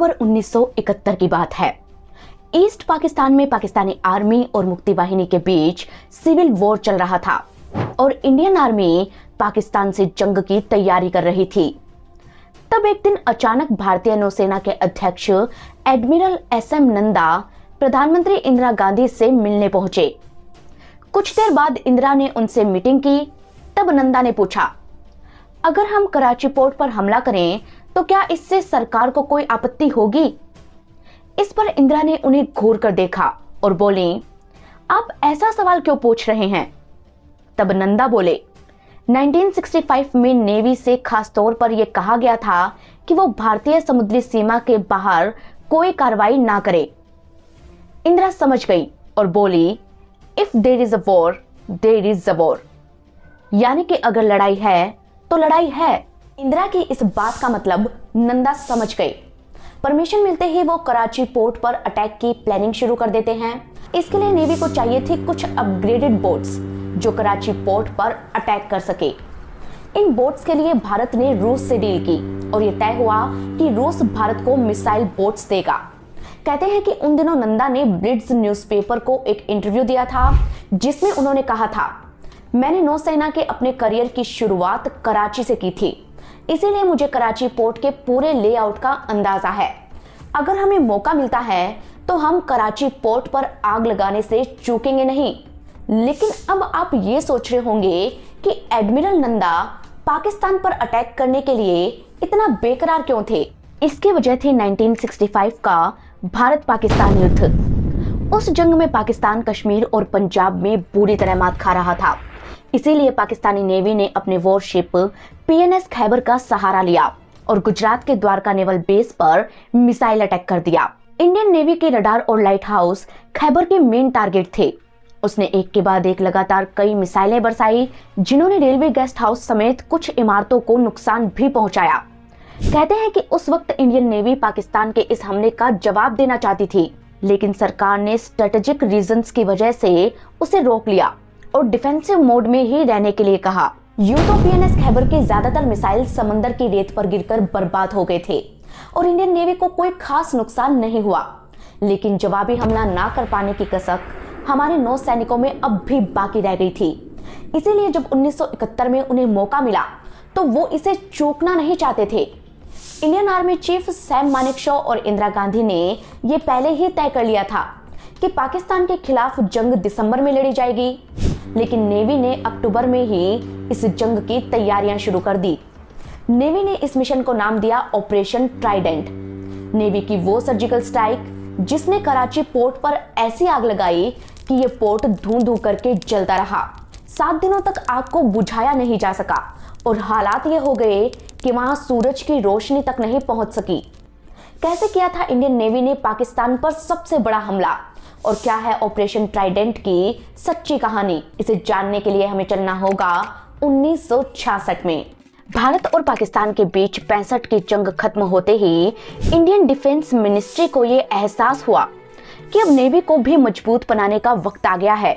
अक्टूबर 1971 की बात है। ईस्ट पाकिस्तान में पाकिस्तानी आर्मी और मुक्ति वाहिनी के बीच सिविल वॉर चल रहा था और इंडियन आर्मी पाकिस्तान से जंग की तैयारी कर रही थी। तब एक दिन अचानक भारतीय नौसेना के अध्यक्ष एडमिरल एसएम नंदा प्रधानमंत्री इंदिरा गांधी से मिलने पहुंचे। कुछ देर बाद इंदिरा ने उनसे मीटिंग की। तब नंदा ने पूछा, अगर हम कराची पोर्ट पर हमला करें तो क्या इससे सरकार को कोई आपत्ति होगी? इस पर इंदिरा ने उन्हें घूर कर देखा और बोली, आप ऐसा सवाल क्यों पूछ रहे हैं? तब नंदा बोले, 1965 में नेवी से खास तौर पर यह कहा गया था कि वो भारतीय समुद्री सीमा के बाहर कोई कार्रवाई ना करे। इंदिरा समझ गई और बोली, if there is a war there is a war, यानी कि अगर लड़ाई है तो लड़ाई है। इंदिरा की इस बात का मतलब नंदा समझ गए। परमिशन मिलते ही वो कराची पोर्ट पर अटैक की प्लानिंग शुरू कर देते हैं। इसके लिए नेवी को चाहिए थी कुछ अपग्रेडेड बोट्स जो कराची पोर्ट पर अटैक कर सके। इन बोट्स के लिए भारत ने रूस से डील की और यह तय हुआ कि रूस भारत को मिसाइल बोट्स देगा। कहते हैं कि उन दिनों नंदा ने ब्लिट्ज न्यूज़पेपर को एक इंटरव्यू दिया था जिसमें उन्होंने कहा था, मैंने नौसेना के अपने करियर की शुरुआत कराची से की थी, इसीलिए मुझे कराची पोर्ट के पूरे लेआउट का अंदाजा है। अगर हमें मौका मिलता है तो हम कराची पोर्ट पर आग लगाने से चूकेंगे नहीं। लेकिन अब आप ये सोच रहे होंगे कि एडमिरल नंदा पाकिस्तान पर अटैक करने के लिए इतना बेकरार क्यों थे? इसकी वजह थी 1965 का भारत पाकिस्तान युद्ध। उस जंग में पाकिस्तान कश्मीर और पंजाब में बुरी तरह मात खा रहा था। इसीलिए पाकिस्तानी नेवी ने अपने वॉरशिप पीएनएस खैबर का सहारा लिया और गुजरात के द्वारका नेवल बेस पर मिसाइल अटैक कर दिया। इंडियन नेवी के रडार और लाइट हाउस खैबर के मेन टारगेट थे। उसने एक के बाद एक लगातार कई मिसाइलें बरसाई जिन्होंने रेलवे गेस्ट हाउस समेत कुछ इमारतों को नुकसान भी पहुंचाया। कहते हैं कि उस वक्त इंडियन नेवी पाकिस्तान के इस हमले का जवाब देना चाहती थी, लेकिन सरकार ने स्ट्रेटेजिक रीजंस की वजह से उसे रोक लिया और डिफेंसिव मोड में ही रहने के लिए कहा। यूं तो पीएनएस खैबर के ज्यादातर मिसाइल समंदर की रेत पर गिरकर बर्बाद हो गए थे और इंडियन नेवी को कोई खास नुकसान नहीं हुआ, लेकिन जवाबी हमला ना कर पाने की कसक हमारे नौ सैनिकों में अब भी बाकी रह गई थी। इसीलिए जब 1971 में उन्हें मौका मिला तो वो इसे चूकना नहीं चाहते थे। Indian army chief Sam Manekshaw और इंदिरा गांधी ने यह पहले ही तय कर लिया था कि पाकिस्तान के खिलाफ जंग दिसंबर में लड़ी जाएगी, लेकिन नेवी ने अक्टूबर में ही इस जंग की तैयारियां शुरू कर दी। नेवी ने इस मिशन को नाम दिया ऑपरेशन ट्राइडेंट। नेवी की वो सर्जिकल स्ट्राइक जिसने कराची पोर्ट पर ऐसी आग लगाई कि ये पोर्ट धूं धूं करके जलता रहा। 7 दिनों तक आग को बुझाया नहीं जा सका और हालात ये हो गए कि वहां सूरज की रोशनी तक नहीं पहुंच सकी। कैसे किया था इंडियन नेवी ने पाकिस्तान पर सबसे बड़ा हमला और क्या है ऑपरेशन ट्राइडेंट की सच्ची कहानी? इसे जानने के लिए हमें चलना होगा 1966 में। भारत और पाकिस्तान के बीच 65 की जंग खत्म होते ही इंडियन डिफेंस मिनिस्ट्री को यह एहसास हुआ कि अब नेवी को भी मजबूत बनाने का वक्त आ गया है।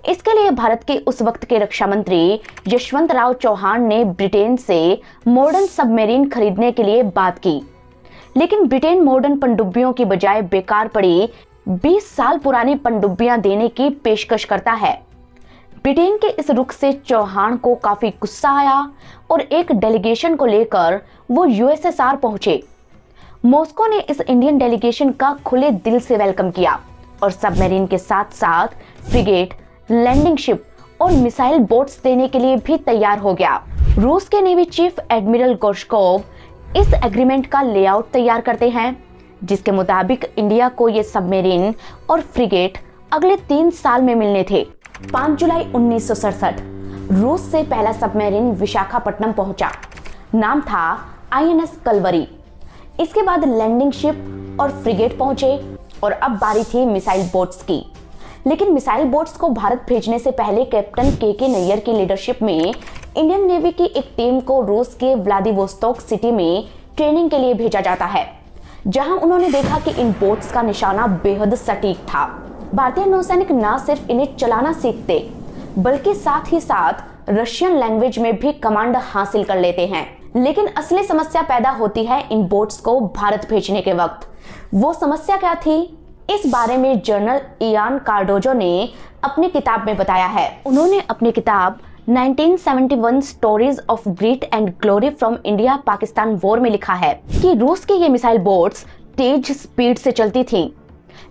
इसके लिए भारत के उस वक्त के रक्षा मंत्री यशवंत राव चौहान ने ब्रिटेन से मॉडर्न सबमरीन खरीदने के लिए बात की, लेकिन ब्रिटेन मॉडर्न पनडुब्बियों की बजाय बेकार पड़ी 20 साल पुरानी पनडुब्बियां देने की पेशकश करता है। ब्रिटेन के इस रुख से चौहान को काफी गुस्सा आया और एक डेलीगेशन को लेकर वो यूएसएसआर पहुंचे। मॉस्को ने इस इंडियन डेलीगेशन का खुले दिल से वेलकम किया और सबमरीन के साथ साथ फ्रिगेट, लैंडिंग शिप और मिसाइल बोट्स देने के लिए भी तैयार हो गया। रूस के नेवी चीफ एडमिरल गोर्शकोव इस एग्रीमेंट का लेआउट तैयार करते हैं, जिसके मुताबिक इंडिया को ये सबमरीन और फ्रिगेट अगले 3 साल में मिलने थे। 5 जुलाई 1967 रूस से पहला सबमरीन विशाखापट्टनम पहुंचा। नाम था आईएनएस कलवरी। इसके बाद लैंडिंग शिप और फ्रिगेट पहुंचे और अब बारी थी मिसाइल बोट्स की। लेकिन मिसाइल बोट्स को भारत भेजने से पहले कैप्टन के नैयर की लीडरशिप में इंडियन नेवी की एक टीम को रूस के व्लादिवोस्तोक सिटी में ट्रेनिंग के लिए भेजा जाता है, जहां उन्होंने देखा कि इन बोट्स का निशाना बेहद सटीक था। भारतीय नौसैनिक न सिर्फ इन्हें चलाना सीखते बल्कि साथ ही साथ रशियन लैंग्वेज में भी कमांड हासिल कर लेते हैं। लेकिन असली समस्या पैदा होती है इन बोट्स को भारत भेजने के वक्त। वो समस्या क्या थी, इस बारे में जर्नल इयान कार्डोजो ने अपनी किताब में बताया है। उन्होंने अपनी किताब 1971 stories of greet and glory from India Pakistan war में लिखा है कि रूस की ये मिसाइल बोट्स तेज स्पीड से चलती थीं,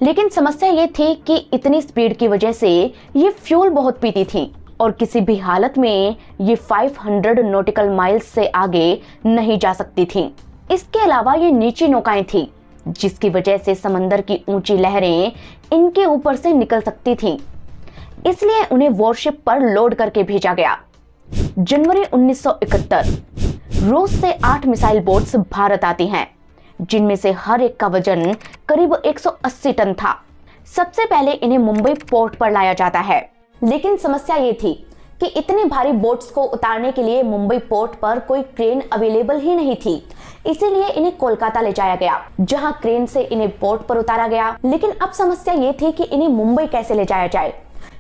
लेकिन समस्या ये थी कि इतनी स्पीड की वजह से ये फ्यूल बहुत पीती थीं और किसी भी हालत में ये 500 नॉटिकल माइल्स से आगे नहीं जा सकती थीं। इसके अलावा ये नीची नौकाएं थीं, जिसकी वजह से समंदर की ऊंची लहरें इनके ऊपर से निकल सकती थीं। इसलिए उन्हें वॉरशिप पर लोड करके भेजा गया। जनवरी 1971 रूस से 8 मिसाइल बोट्स भारत आती हैं, जिनमें से हर एक का वजन करीब 180 टन था। सबसे पहले इन्हें मुंबई पोर्ट पर लाया जाता है, लेकिन समस्या ये थी कि इतने भारी बोट्स को उतारने के लिए मुंबई पोर्ट पर कोई क्रेन अवेलेबल ही नहीं थी। इसीलिए इन्हें कोलकाता ले जाया गया, जहां क्रेन से इन्हें पोर्ट पर उतारा गया। लेकिन अब समस्या ये थी कि इन्हें मुंबई कैसे ले जाया जाए,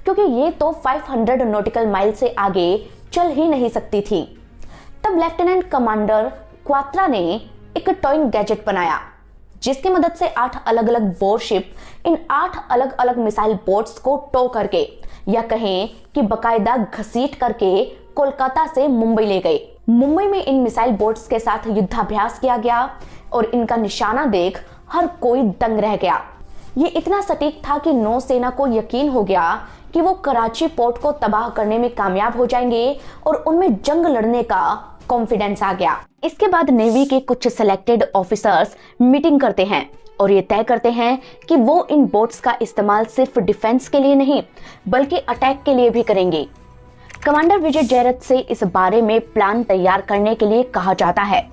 क्योंकि ये तो 500 नॉटिकल माइल से आगे चल ही नहीं सकती थी। तब लेफ्टिनेंट कमांडर क्वात्रा ने एक टॉइंग गैजेट बनाया, जिसकी मदद से 8 अलग अलग वॉरशिप इन 8 अलग अलग मिसाइल बोट्स को टो करके, या कहें कि बकायदा घसीट करके कोलकाता से मुंबई ले गए। मुंबई में इन मिसाइल बोट्स के साथ युद्धाभ्यास किया गया और इनका निशाना देख हर कोई दंग रह गया। ये इतना सटीक था कि नौसेना को यकीन हो गया कि वो कराची पोर्ट को तबाह करने में कामयाब हो जाएंगे और उनमें जंग लड़ने का कॉन्फिडेंस आ गया। इसके बाद नेवी के कुछ सिलेक्टेड ऑफिसर्स मीटिंग करते हैं और ये तय करते हैं कि वो इन बोट्स का इस्तेमाल सिर्फ डिफेंस के लिए नहीं, बल्कि अटैक के लिए भी करेंगे। कमांडर विजय जयरथ से इस बारे में प्लान तैयार करने के लिए कहा जाता है।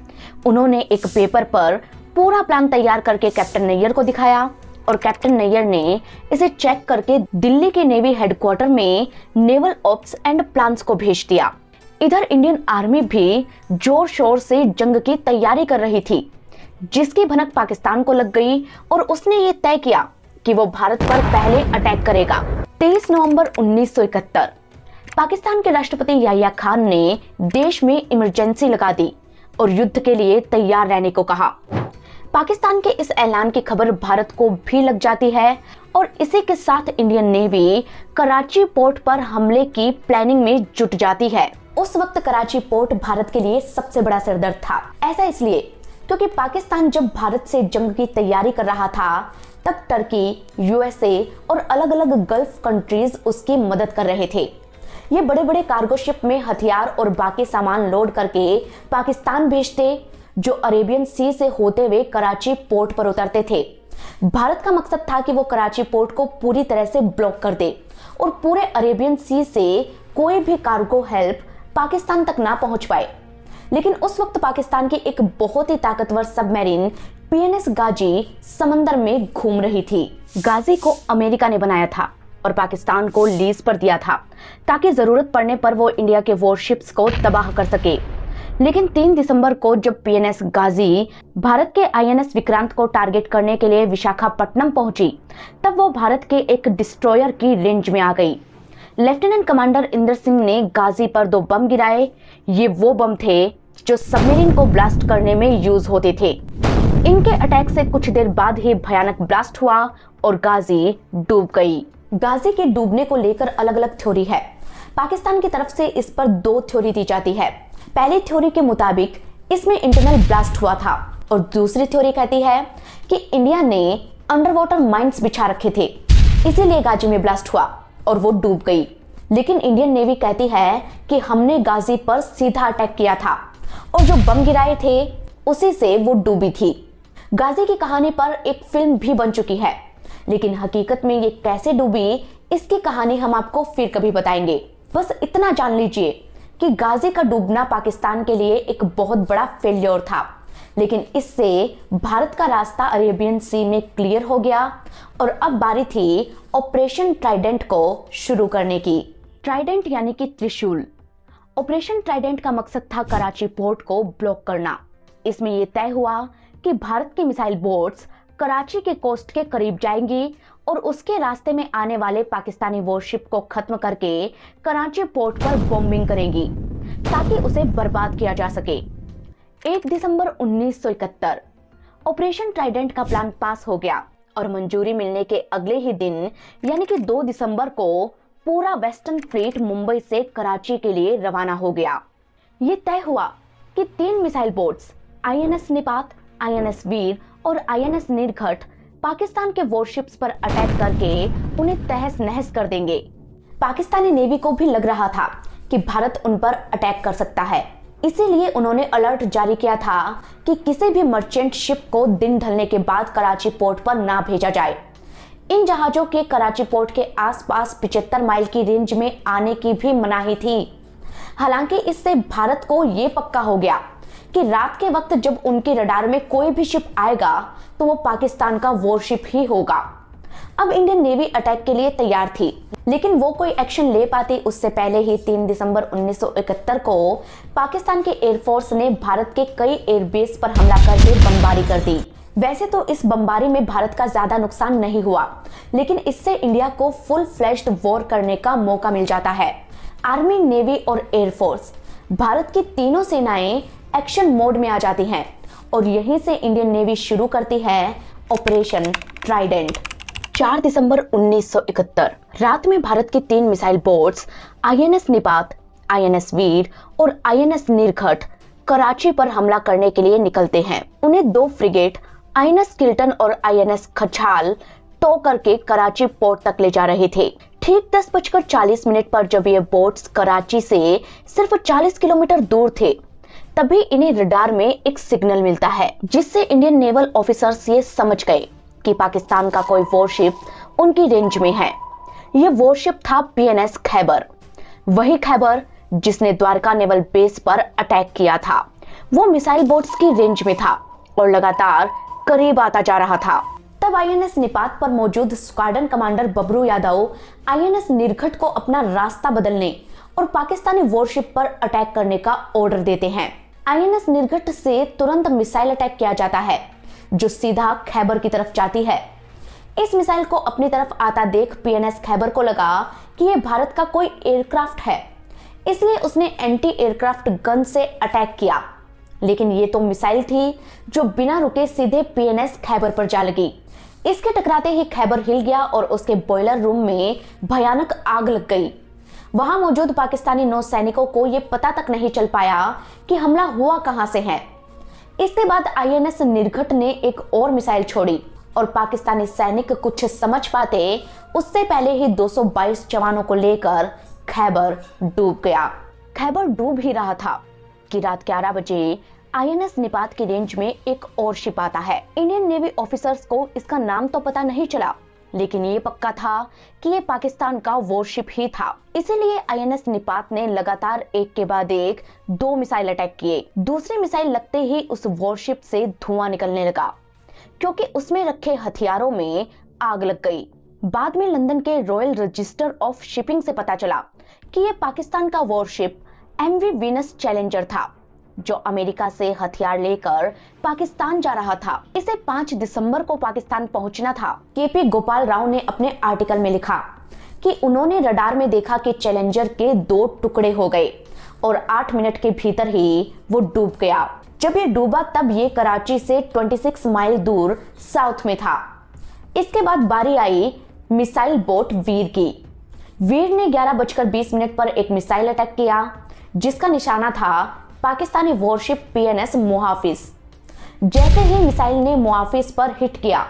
उन्होंने एक पेपर पर पूरा प्लान तैयार करके कैप्टन नैयर को दिखाया और कैप्टन नैयर ने इसे चेक करके दिल्ली के नेवी हेडक्वार्टर में नेवल ऑप्स एंड प्लान्स को भेज दिया। इधर इंडियन आर्मी भी जोर शोर से जंग की तैयारी कर रही थी, जिसकी भनक पाकिस्तान को लग गई और उसने ये तय किया कि वो भारत पर पहले अटैक करेगा। 23 नवंबर 1971 पाकिस्तान के राष्ट्रपति याह्या खान ने देश में इमरजेंसी लगा दी और युद्ध के लिए तैयार रहने को कहा। पाकिस्तान के इस ऐलान की खबर भारत को भी लग जाती है और इसी के साथ इंडियन नेवी कराची पोर्ट पर हमले की प्लानिंग में जुट जाती है। उस वक्त कराची पोर्ट भारत के लिए सबसे बड़ा सिरदर्द था। ऐसा इसलिए क्योंकि पाकिस्तान जब भारत से जंग की तैयारी कर रहा था, तब टर्की, यूएसए और अलग अलग गल्फ कंट्रीज उसकी मदद कर रहे थे। ये बड़े बड़े कार्गो शिप में हथियार और बाकी सामान लोड करके पाकिस्तान भेजते, जो अरेबियन सी से होते हुए कराची पोर्ट पर उतरते थे। भारत का मकसद था कि वो कराची पोर्ट को पूरी तरह से ब्लॉक कर दे और पूरे अरेबियन सी से कोई भी कार्गो हेल्प पाकिस्तान तक ना पहुंच पाए। लेकिन उस वक्त पाकिस्तान की एक बहुत ही ताकतवर सबमरीन पीएनएस गाजी समंदर में घूम रही थी। गाजी को अमेरिका ने बनाया था और पाकिस्तान को लीज पर दिया था, ताकि जरूरत पड़ने पर वो इंडिया के वॉरशिप्स को तबाह कर सके। लेकिन 3 दिसंबर को जब पीएनएस गाजी भारत के आईएनएस विक्रांत को टारगेट करने के लिए विशाखापट्टनम पहुंची, तब वो भारत के एक डिस्ट्रॉयर की रेंज में आ गई। लेफ्टिनेंट कमांडर इंदर सिंह ने गाजी पर 2 बम गिराए। ये वो बम थे जो सबमरीन को ब्लास्ट करने में यूज होते थे। इनके अटैक से कुछ देर बाद ही भयानक ब्लास्ट हुआ और गाजी डूब गई। गाजी के डूबने को लेकर अलग अलग थ्योरी है। पाकिस्तान की तरफ से इस पर 2 थ्योरी दी जाती है। पहली थ्योरी के मुताबिक इसमें इंटरनल ब्लास्ट हुआ था और दूसरी थ्योरी कहती है कि इंडिया ने अंडर वाटर माइंस बिछा रखे थे, इसीलिए गाजी में ब्लास्ट हुआ और वो डूब गई। लेकिन इंडियन नेवी कहती है कि हमने गाजी पर सीधा अटैक किया था और जो बम गिराए थे उसी से वो डूबी थी। गाजी की कहानी पर एक फिल्म भी बन चुकी है, लेकिन हकीकत में ये कैसे डूबी, इसकी कहानी हम आपको फिर कभी बताएंगे। बस इतना जान लीजिए कि गाजी का डूबना पाकिस्तान के लिए एक बहुत बड़ा फेल्योर था, लेकिन इससे भारत का रास्ता अरेबियन सी में क्लियर हो गया और अब बारी थी ऑपरेशन ट्राइडेंट को शुरू करने की। ट्राइडेंट यानी कि त्रिशूल। ऑपरेशन ट्राइडेंट का मकसद था कराची पोर्ट को ब्लॉक करना। इसमें यह तय हुआ कि भारत की मिसाइल बोट्स कराची के कोस्ट के करीब जाएंगी और उसके रास्ते में आने वाले पाकिस्तानी वॉरशिप को खत्म करके कराची पोर्ट पर बॉम्बिंग करेंगी, ताकि उसे बर्बाद किया जा सके। 1 दिसंबर 1971 ऑपरेशन ट्राइडेंट का प्लान पास हो गया और मंजूरी मिलने के अगले ही दिन यानी कि 2 दिसंबर को पूरा वेस्टर्न फ्लीट मुंबई से कराची के लिए रवाना हो गया। ये तय हुआ कि 3 मिसाइल बोट्स आईएनएस निपात, आईएनएस वीर और आईएनएस नीलकंठ पाकिस्तान के वॉरशिप्स पर अटैक करके उन्हें तहस नहस कर देंगे। पाकिस्तानी नेवी को भी लग रहा था कि भारत उन पर अटैक कर सकता है, इसीलिए उन्होंने अलर्ट जारी किया था कि किसी भी मर्चेंट शिप को दिन ढलने के बाद कराची पोर्ट पर ना भेजा जाए। इन जहाजों के कराची पोर्ट के आसपास 75 माइल की रेंज में आने की भी मनाही थी। हालांकि इससे भारत को यह पक्का हो गया कि रात के वक्त जब उनके रडार में कोई भी शिप आएगा तो वो पाकिस्तान का वॉरशिप ही होगा। अब इंडियन नेवी अटैक के लिए तैयार थी, लेकिन वो कोई एक्शन ले पाती उससे पहले ही 3 दिसंबर 1971 को पाकिस्तान के एयरफोर्स ने भारत के कई एयरबेस पर हमला करके बमबारी कर दी। वैसे तो इस बमबारी में भारत का ज्यादा नुकसान नहीं हुआ, लेकिन इससे इंडिया को फुल फ्लैश्ड वॉर करने का मौका मिल जाता है। आर्मी, नेवी और एयरफोर्स, भारत की तीनों सेनाएं एक्शन मोड में आ जाती हैं और यहीं से इंडियन नेवी शुरू करती है ऑपरेशन ट्राइडेंट। 4 दिसंबर 1971 रात में भारत की 3 मिसाइल बोट्स आईएनएस निपात, आईएनएस वीर और आईएनएस नीलकंठ कराची पर हमला करने के लिए निकलते हैं। उन्हें 2 फ्रिगेट आईएनएस किल्टन और आईएनएस खचाल टो करके कराची पोर्ट तक ले जा रहे थे। ठीक 10:40 पर जब ये बोट्स कराची से सिर्फ 40 किलोमीटर दूर थे, तभी इन्हें रडार में एक सिग्नल मिलता है, जिससे इंडियन नेवल ऑफिसर्स ये समझ गए कि पाकिस्तान का कोई वॉरशिप उनकी रेंज में है। यह वॉरशिप था पीएनएस खैबर, वही खैबर जिसने द्वारका नेवल बेस पर अटैक किया था। वो मिसाइल बोट्स की रेंज में था और लगातार करीब आता जा रहा था। तब आईएनएस निपात पर मौजूद squadron commander Bhabru Yadav INS Neelkanth को अपना रास्ता बदलने और पाकिस्तानी वॉरशिप पर अटैक करने का ऑर्डर देते हैं। आईएनएस नीलकंठ से तुरंत मिसाइल अटैक किया जाता है जो सीधा खैबर की तरफ जाती है। इस मिसाइल को अपनी तरफ आता देख पीएनएस खैबर को लगा कि यह भारत का कोई एयरक्राफ्ट है, इसलिए उसने एंटी एयरक्राफ्ट गन से अटैक किया। लेकिन ये तो मिसाइल थी जो बिना रुके सीधे पीएनएस खैबर पर जा लगी। इसके टकराते ही खैबर हिल गया और उसके बॉयलर रूम में भयानक आग लग गई। वहां मौजूद पाकिस्तानी नौसैनिकों को यह पता तक नहीं चल पाया कि हमला हुआ कहां से है। इसके बाद आईएनएस नीलकंठ ने एक और मिसाइल छोड़ी और पाकिस्तानी सैनिक कुछ समझ पाते उससे पहले ही 222 जवानों को लेकर खैबर डूब गया। खैबर डूब ही रहा था कि रात 11 बजे आईएनएस निपात की रेंज में एक और शिप आता है। इंडियन नेवी ऑफिसर्स को इसका नाम तो पता नहीं चला, लेकिन ये पक्का था कि ये पाकिस्तान का वॉरशिप ही था। इसीलिए आईएनएस निपात ने लगातार एक के बाद एक 2 मिसाइल अटैक किए। दूसरी मिसाइल लगते ही उस वॉरशिप से धुआं निकलने लगा, क्योंकि उसमें रखे हथियारों में आग लग गई। बाद में लंदन के रॉयल रजिस्टर ऑफ शिपिंग से पता चला कि ये पाकिस्तान का वॉरशिप एमवी वीनस चैलेंजर था, जो अमेरिका से हथियार लेकर पाकिस्तान जा रहा था। इसे 5 दिसंबर को पाकिस्तान पहुंचना था। केपी गोपाल राव ने अपने आर्टिकल में लिखा कि उन्होंने रडार में देखा कि चैलेंजर के 2 टुकड़े हो गए और 8 मिनट के भीतर ही वो डूब गया। जब ये डूबा तब ये कराची से 26 माइल दूर साउथ में था। इसके बाद बारी आई मिसाइल बोट वीर की। वीर ने 11:20 पर एक मिसाइल अटैक किया, जिसका निशाना था पाकिस्तानी वॉरशिप पीएनएस मुहाफिज। जैसे ही मिसाइल ने मुहाफिज पर हिट किया,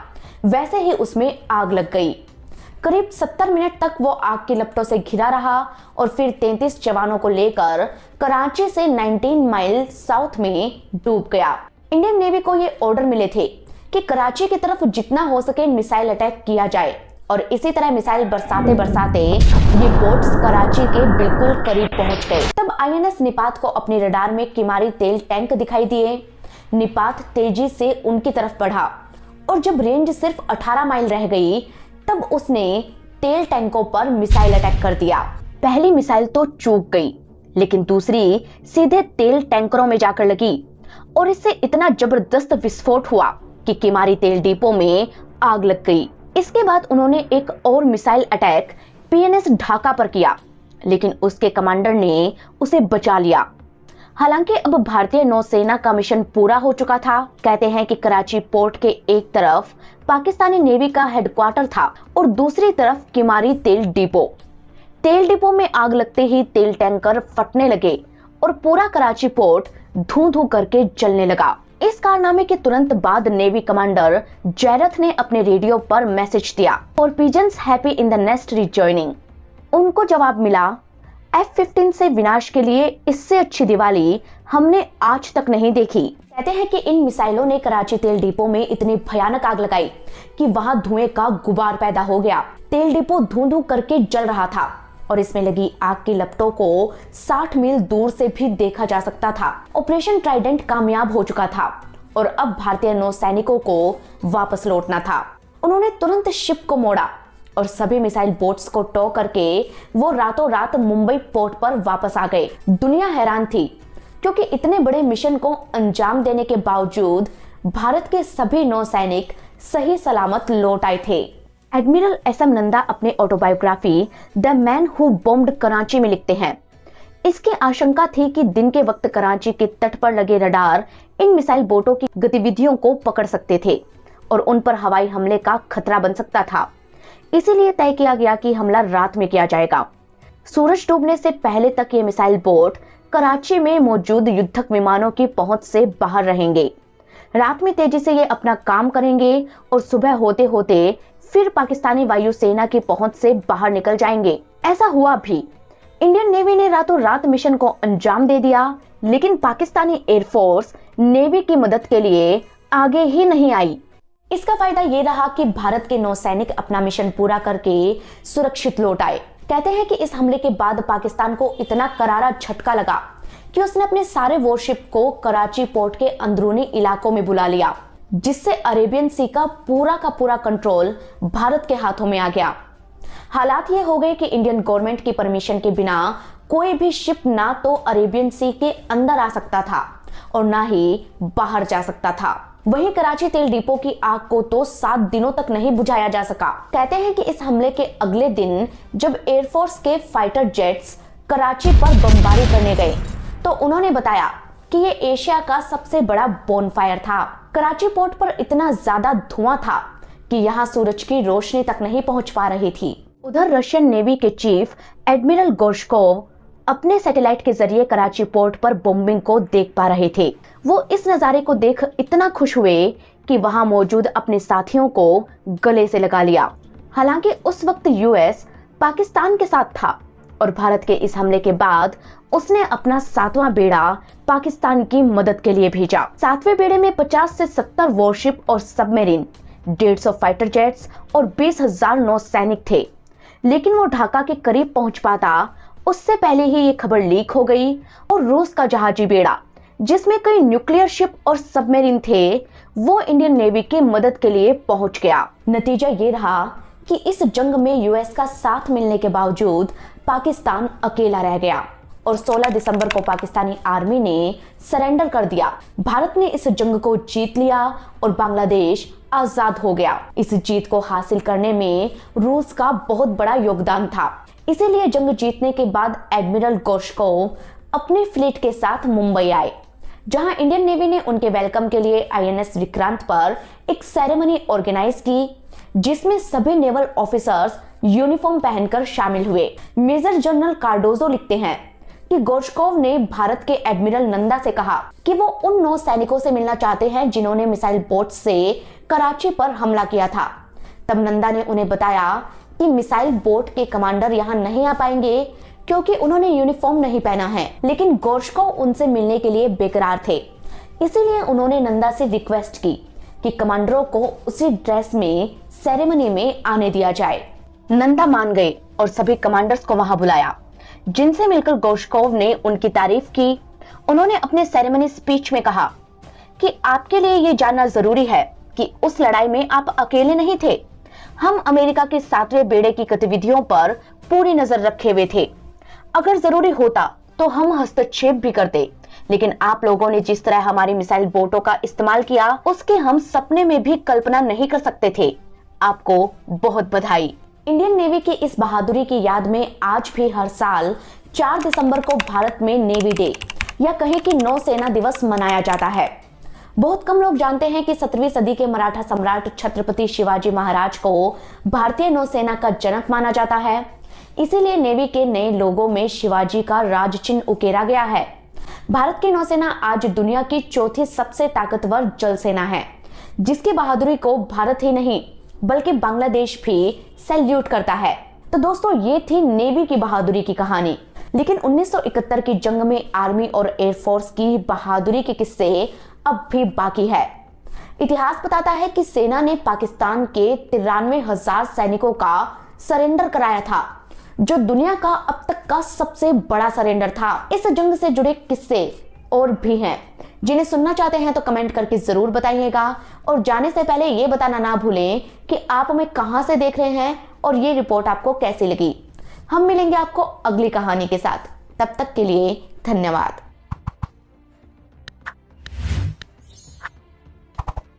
वैसे ही उसमें आग लग गई। करीब 70 मिनट तक वो आग की लपटों से घिरा रहा और फिर 33 जवानों को लेकर कराची से 19 माइल साउथ में डूब गया। इंडियन नेवी को ये ऑर्डर मिले थे कि कराची की तरफ जितना हो सके मिसाइल अटैक किया जाए, और इसी तरह मिसाइल बरसाते बरसाते ये बोट्स कराची के बिल्कुल करीब पहुंच गए। तब आईएनएस निपात को अपने रडार में किमारी तेल टैंक दिखाई दिए। निपात तेजी से उनकी तरफ बढ़ा और जब रेंज सिर्फ 18 माइल रह गई, तब उसने तेल टैंकों पर मिसाइल अटैक कर दिया। पहली मिसाइल तो चूक गई, लेकिन दूसरी सीधे तेल टैंकरों में जाकर लगी और इससे इतना जबरदस्त विस्फोट हुआ कि किमारी तेल डिपो में आग लग गई। इसके बाद उन्होंने एक और मिसाइल अटैक पीएनएस ढाका पर किया, लेकिन उसके कमांडर ने उसे बचा लिया। हालांकि अब भारतीय नौसेना का मिशन पूरा हो चुका था। कहते हैं कि कराची पोर्ट के एक तरफ पाकिस्तानी नेवी का हेडक्वार्टर था और दूसरी तरफ किमारी तेल डिपो में आग लगते ही तेल टैंकर फटने लगे और पूरा कराची पोर्ट धू करके जलने लगा। इस कारनामे के तुरंत बाद नेवी कमांडर जैरथ ने अपने रेडियो पर मैसेज दिया, for pigeons happy in the nest rejoining. उनको जवाब मिला, F-15 से विनाश के लिए इससे अच्छी दिवाली हमने आज तक नहीं देखी। कहते हैं कि इन मिसाइलों ने कराची तेल डिपो में इतनी भयानक आग लगाई कि वहां धुएं का गुबार पैदा हो गया। तेल डिपो धू करके जल रहा था और इसमें लगी आग की लपटों को 60 मील दूर से भी देखा जा सकता था। ऑपरेशन ट्राइडेंट कामयाब हो चुका था और अब भारतीय नौसैनिकों को वापस लौटना था। उन्होंने तुरंत शिप को मोड़ा और सभी मिसाइल बोट्स को टो करके वो रातों रात मुंबई पोर्ट पर वापस आ गए। दुनिया हैरान थी क्योंकि इतने बड़े मिशन को अंजाम देने के बावजूद भारत के सभी नौसैनिक सही सलामत लौट आए थे। एडमिरल SM नंदा अपने autobiography the man who bombed Karachi में लिखते हैं, इसकी आशंका थी कि दिन के वक्त कराची के तट पर लगे रडार इन मिसाइल बोटों की गतिविधियों को पकड़ सकते थे और उन पर हवाई हमले का खतरा बन सकता था। इसीलिए तय किया गया कि हमला रात में किया जाएगा। सूरज डूबने से पहले तक ये मिसाइल बोट कराची में मौजूद युद्धक विमानों की पहुंच से बाहर रहेंगे। रात में तेजी से ये अपना काम करेंगे और सुबह होते होते फिर पाकिस्तानी वायुसेना की पहुंच से बाहर निकल जाएंगे। ऐसा हुआ भी। इंडियन नेवी ने रातों रात मिशन को अंजाम दे दिया, लेकिन पाकिस्तानी एयरफोर्स नेवी की मदद के लिए आगे ही नहीं आई। इसका फायदा ये रहा कि भारत के नौसैनिक अपना मिशन पूरा करके सुरक्षित लौट आए। कहते हैं कि इस हमले के बाद पाकिस्तान को इतना करारा झटका लगा कि उसने अपने सारे वॉरशिप को कराची पोर्ट के अंदरूनी इलाकों में बुला लिया, जिससे अरेबियन सी का पूरा कंट्रोल भारत के हाथों में आ गया। हालात ये हो गए कि इंडियन गवर्नमेंट की परमिशन के बिना कोई भी शिप ना तो अरेबियन सी के अंदर आ सकता था और ना ही बाहर जा सकता था। वहीं कराची तेल डिपो की आग को तो 7 दिनों तक नहीं बुझाया जा सका। कहते हैं कि इस हमले के अगले दिन जब एयरफोर्स के फाइटर जेट्स कराची पर बमबारी करने गए तो उन्होंने बताया कि ये एशिया का सबसे बड़ा बोनफायर था। कराची पोर्ट पर इतना ज्यादा धुआं था कि यहाँ सूरज की रोशनी तक नहीं पहुंच पा रही थी। उधर रशियन नेवी के चीफ एडमिरल गोर्शकोव अपने सैटेलाइट के जरिए कराची पोर्ट पर बॉम्बिंग को देख पा रहे थे। वो इस नजारे को देख इतना खुश हुए कि वहां मौजूद अपने साथियों को गले से लगा लिया। हालांकि उस वक्त यूएस पाकिस्तान के साथ था और भारत के इस हमले के बाद उसने अपना 7वां बेड़ा पाकिस्तान की मदद के लिए भेजा। 7वें बेड़े में 50 से 70 वॉरशिप और सबमरीन, 150 फाइटर जेट्स और 20,000 नौसैनिक थे। लेकिन वो ढाका के करीब पहुंच पाता उससे पहले ही ये खबर लीक हो गई और रूस का जहाजी बेड़ा, जिसमें कई न्यूक्लियर शिप और सबमरीन थे, वो इंडियन नेवी की मदद के लिए पहुंच गया। नतीजा ये रहा कि इस जंग में यूएस का साथ मिलने के बावजूद पाकिस्तान अकेला रह गया और 16 दिसंबर को पाकिस्तानी आर्मी ने सरेंडर कर दिया। भारत ने इस जंग को जीत लिया और बांग्लादेश आजाद हो गया। इस जीत को हासिल करने में रूस का बहुत बड़ा योगदान था। इसीलिए जंग जीतने के बाद एडमिरल गोर्शकोव अपने फ्लीट के साथ मुंबई आए, जहां इंडियन नेवी ने उनके वेलकम के लिए INS विक्रांत पर एक सेरेमनी ऑर्गेनाइज की, जिसमें सभी नेवल ऑफिसर्स यूनिफॉर्म पहनकर शामिल हुए। मेजर जनरल कार्डोजो लिखते हैं कि गोर्शकोव ने भारत के एडमिरल नंदा से कहा कि वो उन 9 सैनिकों से मिलना चाहते हैं जिन्होंने मिसाइल बोट से कराची पर हमला किया था। तब नंदा ने उन्हें बताया कि मिसाइल बोट के कमांडर यहाँ नहीं आ पाएंगे क्योंकि उन्होंने यूनिफॉर्म नहीं पहना है, लेकिन गोर्शकोव उनसे मिलने के लिए बेकरार थे। इसीलिए उन्होंने नंदा से रिक्वेस्ट की कि कमांडरों को उसी ड्रेस में सेरेमनी में आने दिया जाए। नंदा मान गए और सभी कमांडर्स को वहां बुलाया, जिनसे मिलकर गोर्शकोव ने उनकी तारीफ की। उन्होंने अपने सेरेमनी स्पीच में कहा कि आपके लिए ये जानना जरूरी है कि उस लड़ाई में आप अकेले नहीं थे। हम अमेरिका के 7वें बेड़े की गतिविधियों पर पूरी नजर रखे हुए थे। अगर जरूरी होता तो हम हस्तक्षेप भी करते, लेकिन आप लोगों ने जिस तरह हमारी मिसाइल बोटों का इस्तेमाल किया उसके हम सपने में भी कल्पना नहीं कर सकते थे। आपको बहुत बधाई। इंडियन नेवी की इस बहादुरी की याद में आज भी हर साल 4 दिसंबर को भारत में नेवी डे या कहें कि नौसेना दिवस मनाया जाता है। बहुत कम लोग जानते हैं कि 17वीं सदी के मराठा सम्राट छत्रपति शिवाजी महाराज को भारतीय नौसेना का जनक माना जाता है। इसीलिए नेवी के नए लोगों में शिवाजी का राज चिन्ह उकेरा गया है। भारत की नौसेना आज दुनिया की चौथी सबसे ताकतवर जल सेना है, जिसकी बहादुरी को भारत ही नहीं बल्कि बांग्लादेश भी सैल्यूट करता है। तो दोस्तों, ये थी नेवी की बहादुरी की कहानी। लेकिन 1971 की जंग में आर्मी और एयरफोर्स की बहादुरी के किस्से अब भी बाकी है। इतिहास बताता है कि सेना ने पाकिस्तान के 93,000 सैनिकों का सरेंडर कराया था, जो दुनिया का अब तक का सबसे बड़ा सरेंडर था। इस जंग से जुड़े किस्से और भी हैं, जिन्हें सुनना चाहते हैं तो कमेंट करके जरूर बताइएगा। और जाने से पहले ये बताना ना भूलें कि आप हमें कहां से देख रहे हैं और ये रिपोर्ट आपको कैसी लगी। हम मिलेंगे आपको अगली कहानी के साथ। तब तक के लिए धन्यवाद।